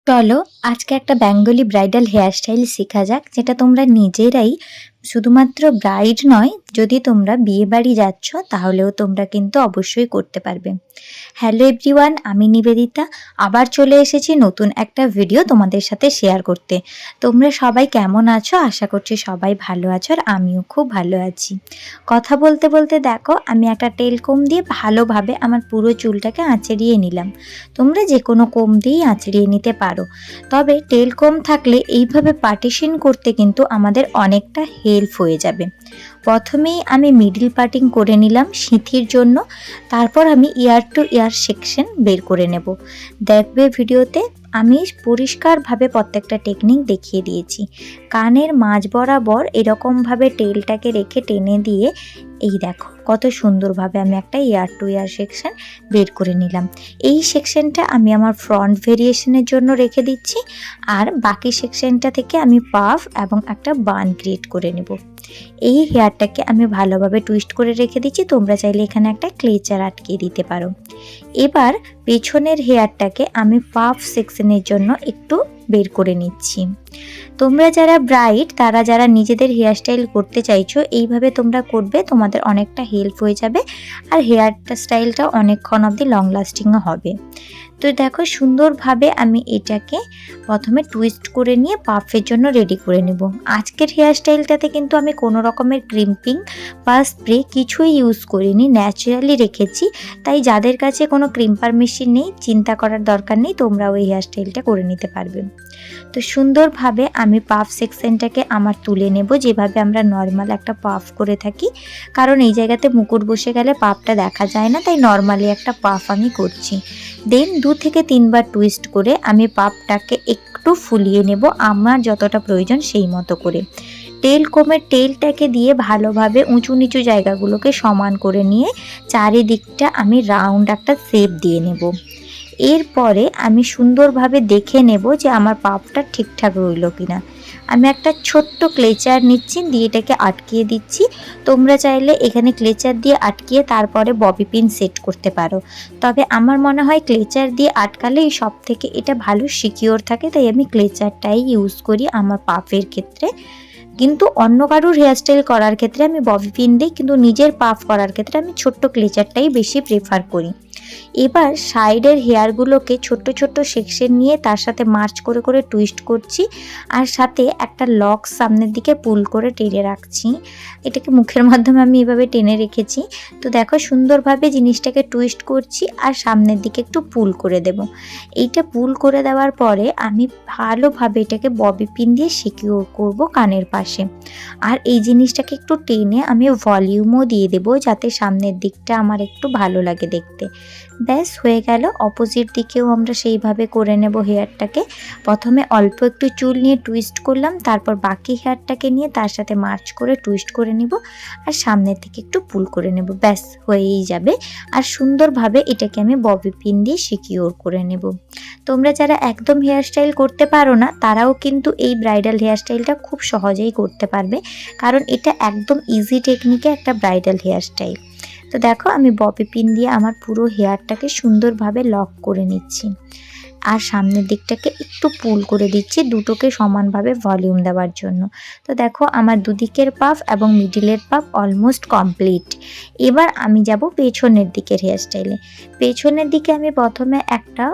চলো আজকে একটা বেঙ্গলি ব্রাইডাল হেয়ারস্টাইল শেখা যাক, যেটা তোমরা নিজেরাই শুধুমাত্র ব্রাইড নয়, যদি তোমরা বিয়ে বাড়ি যাচ্ছ তাহলেও তোমরা কিন্তু অবশ্যই করতে পারবে। হ্যালো এভরিওয়ান, আমি নিবেদিতা আবার চলে এসেছি নতুন একটা ভিডিও তোমাদের সাথে শেয়ার করতে। তোমরা সবাই কেমন আছো? আশা করছি সবাই ভালো আছো, আর আমিও খুব ভালো আছি। কথা বলতে বলতে দেখো, আমি একটা তেল কোম দিয়ে ভালোভাবে আমার পুরো চুলটাকে আঁচড়িয়ে নিলাম। তোমরা যে কোনো কোম দিয়েই আঁচড়িয়ে নিতে পারো, তবে তেল কোম থাকলে এইভাবে পার্টিশন করতে কিন্তু আমাদের অনেকটা হেল্প হয়ে যাবে। প্রথমেই আমি মিডল পার্টিং করে নিলাম সিঁথির জন্য, তারপর আমি ইয়ার টু ইয়ার সেকশন বের করে নেব। দেখবে ভিডিওতে আমি পরিষ্কারভাবে প্রত্যেকটা টেকনিক দেখিয়ে দিয়েছি। কানের মাঝ বরাবর এরকমভাবে টেলটাকে রেখে টেনে দিয়ে এই দেখো কত সুন্দরভাবে আমি একটা ইয়ার টু ইয়ার সেকশন বের করে নিলাম। এই সেকশনটা আমি আমার ফ্রন্ট ভেরিয়েশনের জন্য রেখে দিচ্ছি, আর বাকি সেকশনটা থেকে আমি পাফ এবং একটা বান ক্রিয়েট করে নেব। এই হেয়ারটাকে আমি ভালোভাবে টুইস্ট করে রেখে দিচ্ছি, তোমরা চাইলে এখানে একটা ক্লেচার আটকে দিতে পারো। এবার পেছনের হেয়ারটাকে আমি পাফ সেকশনের জন্য একটু বের করে নিচ্ছি। তোমরা যারা ব্রাইড, তারা যারা নিজেদের হেয়ারস্টাইল করতে চাইছো, এইভাবে তোমরা করবে, তোমাদের অনেকটা হেল্প হয়ে যাবে, আর হেয়ারটা স্টাইলটা অনেকক্ষণ অবধি লং লাস্টিংও হবে। তো দেখো সুন্দরভাবে আমি এটাকে প্রথমে টুইস্ট করে নিয়ে পাফের জন্য রেডি করে নেব। আজকের হেয়ারস্টাইলটাতে কিন্তু আমি কোনো রকমের ক্রিম্পিং বা স্প্রে কিছুই ইউজ করিনি, ন্যাচারালি রেখেছি। তাই যাদের কাছে কোনো ক্রিম্পার মেশিন নেই, চিন্তা করার দরকার নেই, তোমরা ওই হেয়ারস্টাইলটা করে নিতে পারবে। তো সুন্দরভাবে আমি পাফ সেকশনটাকে আমার তুলে নেব, যেভাবে আমরা নর্মাল একটা পাফ করে থাকি। কারণ এই জায়গাতে মুকুট বসে গেলে পাফটা দেখা যায় না, তাই নর্মালি একটা পাফ আমি করছি। দেন 2 থেকে 3 বার টুইস্ট করে আমি পাফটাকে একটু ফুলিয়ে নেব, আমার যতটা প্রয়োজন সেই মতো করে। তেল কোমের তেলটাকে দিয়ে ভালোভাবে উঁচু নিচু জায়গাগুলোকে সমান করে নিয়ে চারিদিকটা আমি রাউন্ড একটা শেপ দিয়ে নেব। এরপরে আমি সুন্দরভাবে দেখে নেব যে আমার পাফটা ঠিকঠাক রইল কিনা। আমি একটা ছোট্ট ক্লেচার নিচ্ছি, দিয়ে এটাকে আটকিয়ে দিচ্ছি। তোমরা চাইলে এখানে ক্লেচার দিয়ে আটকিয়ে তারপরে ববি পিন সেট করতে পারো, তবে আমার মনে হয় ক্লেচার দিয়ে আটকালেই সব থেকে এটা ভালো সিকিওর থাকে, তাই আমি ক্লেচারটাই ইউজ করি আমার পাফের ক্ষেত্রে। কিন্তু অন্য কারোর হেয়ারস্টাইল করার ক্ষেত্রে আমি ববি পিন দিই, কিন্তু নিজের পাফ করার ক্ষেত্রে আমি ছোট্ট ক্লেচারটাই বেশি প্রেফার করি। এবার সাইডের হেয়ারগুলোকে ছোট্ট ছোট্ট সেকশন নিয়ে তার সাথে মার্চ করে করে টুইস্ট করছি, আর সাথে একটা লক সামনের দিকে পুল করে টেনে রাখছি। এটাকে মুখের মাধ্যমে আমি এভাবে টেনে রেখেছি। তো দেখো সুন্দরভাবে জিনিসটাকে টুইস্ট করছি আর সামনের দিকে একটু পুল করে দেব। এইটা পুল করে দেওয়ার পরে আমি ভালোভাবে এটাকে ববি পিন দিয়ে সিকিউর করব কানের পাশে। আর এই জিনিসটাকে একটু টেনে আমি ভলিউমও দিয়ে দেবো, যাতে সামনের দিকটা আমার একটু ভালো লাগে দেখতে। ব্যাস হয়ে গেল। অপোজিট দিকেও আমরা সেইভাবে করে নেব হেয়ারটাকে। প্রথমে অল্প একটু চুল নিয়ে টুইস্ট করলাম, তারপর বাকি হেয়ারটাকে নিয়ে তার সাথে মার্চ করে টুইস্ট করে নেব, আর সামনের থেকে একটু পুল করে নেব। ব্যাস হয়েই যাবে। আর সুন্দরভাবে এটাকে আমি ববি পিন দিয়ে সিকিউর করে নেব। তোমরা যারা একদম হেয়ারস্টাইল করতে পারো না, তারাও কিন্তু এই ব্রাইডাল হেয়ারস্টাইলটা খুব সহজেই করতে পারবে, কারণ এটা একদম ইজি টেকনিকে একটা ব্রাইডাল হেয়ারস্টাইল। তো দেখো আমি ববি পিন দিয়ে আমার পুরো হেয়ারটাকে সুন্দরভাবে লক করে নিচ্ছি, আর সামনের দিকটাকে একটু পুল করে দিচ্ছি দুটোকে সমানভাবে ভলিউম দেওয়ার জন্য। তো দেখো আমার দুদিকের পাফ এবং মিডিলের পাফ অলমোস্ট কমপ্লিট। এবার আমি যাব পেছনের দিকের হেয়ারস্টাইলে। পেছনের দিকে আমি প্রথমে একটা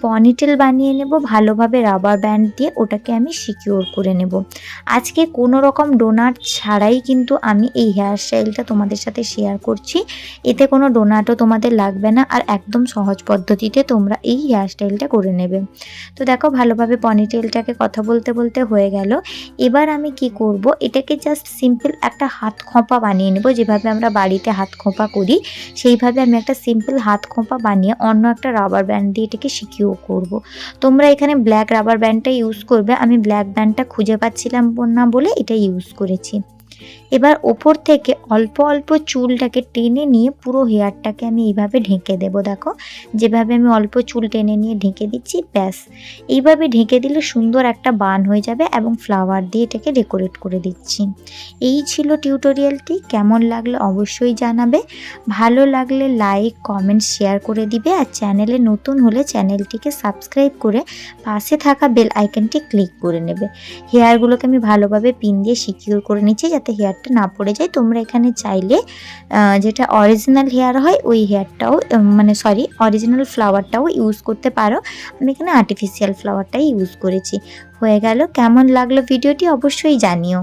পনিটেল বানিয়ে নেব, ভালোভাবে রাবার ব্যান্ড দিয়ে ওটাকে আমি সিকিউর করে নেব। আজকে কোনো রকম ডোনাট ছাড়াই কিন্তু আমি এই হেয়ারস্টাইলটা তোমাদের সাথে শেয়ার করছি। এতে কোনো ডোনাটও তোমাদের লাগবে না, আর একদম সহজ পদ্ধতিতে তোমরা এই হেয়ারস্টাইলটা করে নেবে। তো দেখো ভালোভাবে পনিটেলটাকে কথা বলতে বলতে হয়ে গেল। এবার আমি কি করব, এটাকে জাস্ট সিম্পল একটা হাত খোঁপা বানিয়ে নেব, যেভাবে আমরা বাড়িতে হাত খোঁপা করি সেইভাবে আমি একটা সিম্পল হাত খোঁপা বানিয়ে অন্য একটা রাবার ব্যান্ড দিয়ে এটাকে সিকিউর করব। তোমরা এখানে ব্ল্যাক রাবার ব্যান্ডটা ইউজ করবে, আমি ব্ল্যাক ব্যান্ডটা খুঁজে পাচ্ছিলাম না বলে এটা ইউজ করেছি। এবার ওপর থেকে অল্প অল্প চুলটাকে টেনে নিয়ে পুরো হেয়ারটাকে আমি এইভাবে ঢেকে দেবো। দেখো যেভাবে আমি অল্প চুল টেনে নিয়ে ঢেকে দিচ্ছি, ব্যাস এইভাবে ঢেকে দিলে সুন্দর একটা বান হয়ে যাবে এবং ফ্লাওয়ার দিয়ে এটাকে ডেকোরেট করে দিচ্ছি। এই ছিল টিউটোরিয়ালটি। কেমন লাগলো অবশ্যই জানাবে। ভালো লাগলে লাইক, কমেন্ট, শেয়ার করে দিবে। আর চ্যানেলে নতুন হলে চ্যানেলটিকে সাবস্ক্রাইব করে পাশে থাকা বেল আইকনটি ক্লিক করে নেবে। হেয়ারগুলোকে আমি ভালোভাবে পিন দিয়ে সিকিউর করে নিচ্ছি যাতে হেয়ারটা না পড়ে যায়। তোমরা এখানে চাইলে যেটা অরিজিনাল হেয়ার হয় ওই হেয়ারটাও অরিজিনাল ফ্লাওয়ারটাও ইউজ করতে পারো। আমি এখানে আর্টিফিশিয়াল ফ্লাওয়ারটাই ইউজ করেছি। হয়ে গেল। কেমন লাগলো ভিডিওটি অবশ্যই জানিও।